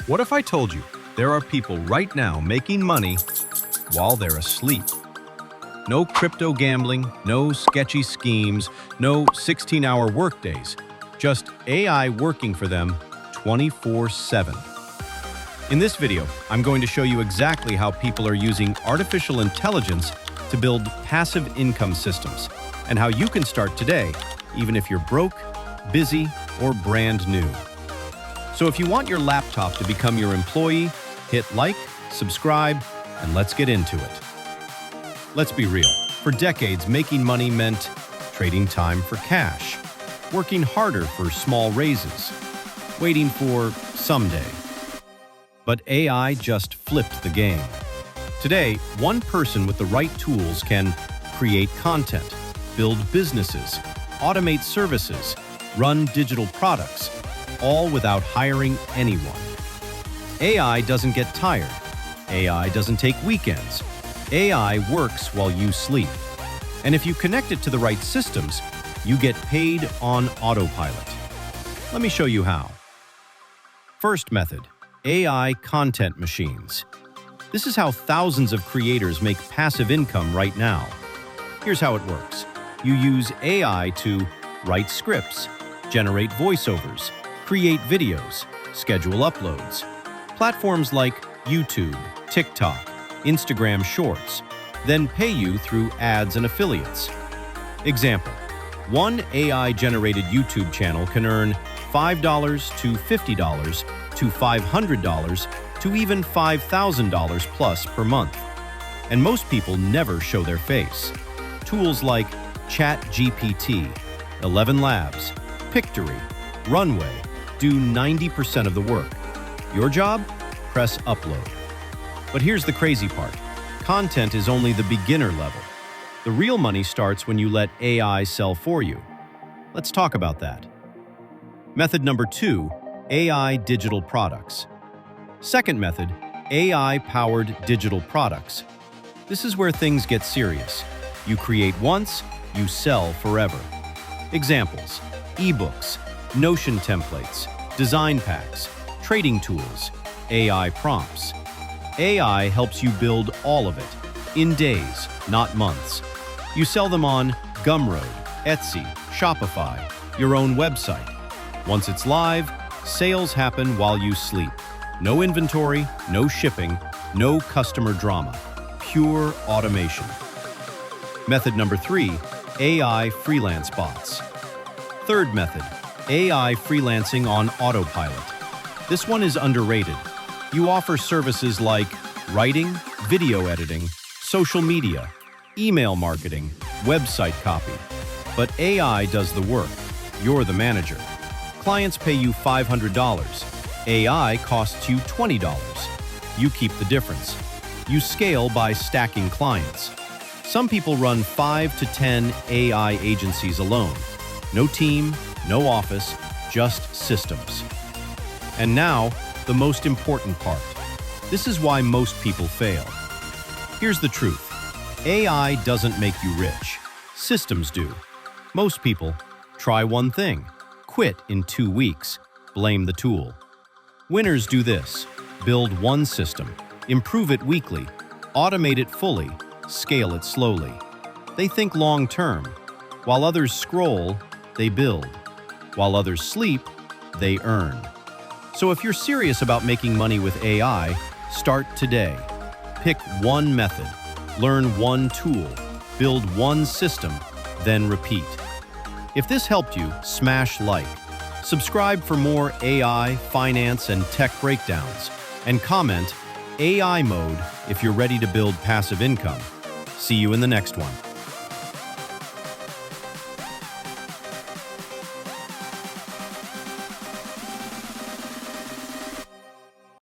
What if I told you there are people right now making money while they're asleep? No crypto gambling, no sketchy schemes, no 16-hour workdays, just AI working for them 24/7. In this video, I'm going to show you exactly how people are using artificial intelligence to build passive income systems, and how you can start today, even if you're broke, busy, or brand new. So if you want your laptop to become your employee, hit like, subscribe, and let's get into it. Let's be real. For decades, making money meant trading time for cash, working harder for small raises, waiting for someday. But AI just flipped the game. Today, one person with the right tools can create content, build businesses, automate services, run digital products, all without hiring anyone. AI doesn't get tired. AI doesn't take weekends. AI works while you sleep. And if you connect it to the right systems, you get paid on autopilot. Let me show you how. First method, AI content machines. This is how thousands of creators make passive income right now. Here's how it works. You use AI to write scripts, generate voiceovers, create videos, schedule uploads. Platforms like YouTube, TikTok, Instagram Shorts then pay you through ads and affiliates. Example, one AI-generated YouTube channel can earn $5 to $50 to $500 to even $5,000 plus per month. And most people never show their face. Tools like ChatGPT, 11 Labs, Pictory, Runway do 90% of the work. Your job? Press upload. But here's the crazy part. Content is only the beginner level. The real money starts when you let AI sell for you. Let's talk about that. Method number 2, AI digital products. Second method, AI-powered digital products. This is where things get serious. You create once, you sell forever. Examples, ebooks, Notion templates, design packs, trading tools, AI prompts. AI helps you build all of it in days, not months. You sell them on Gumroad, Etsy, Shopify, your own website. Once it's live, sales happen while you sleep. No inventory, no shipping, no customer drama. Pure automation. Method number 3, AI freelance bots. Third method, AI freelancing on autopilot. This one is underrated. You offer services like writing, video editing, social media, email marketing, website copy. But AI does the work. You're the manager. Clients pay you $500. AI costs you $20. You keep the difference. You scale by stacking clients. Some people run 5 to 10 AI agencies alone. No team, no office, just systems. And now, the most important part. This is why most people fail. Here's the truth. AI doesn't make you rich. Systems do. Most people try one thing, quit in 2 weeks, blame the tool. Winners do this: build one system, improve it weekly, automate it fully, scale it slowly. They think long-term. While others scroll, they build. While others sleep, they earn. So if you're serious about making money with AI, start today. Pick one method, learn one tool, build one system, then repeat. If this helped you, smash like. Subscribe for more AI, finance, and tech breakdowns. And comment AI mode if you're ready to build passive income. See you in the next one.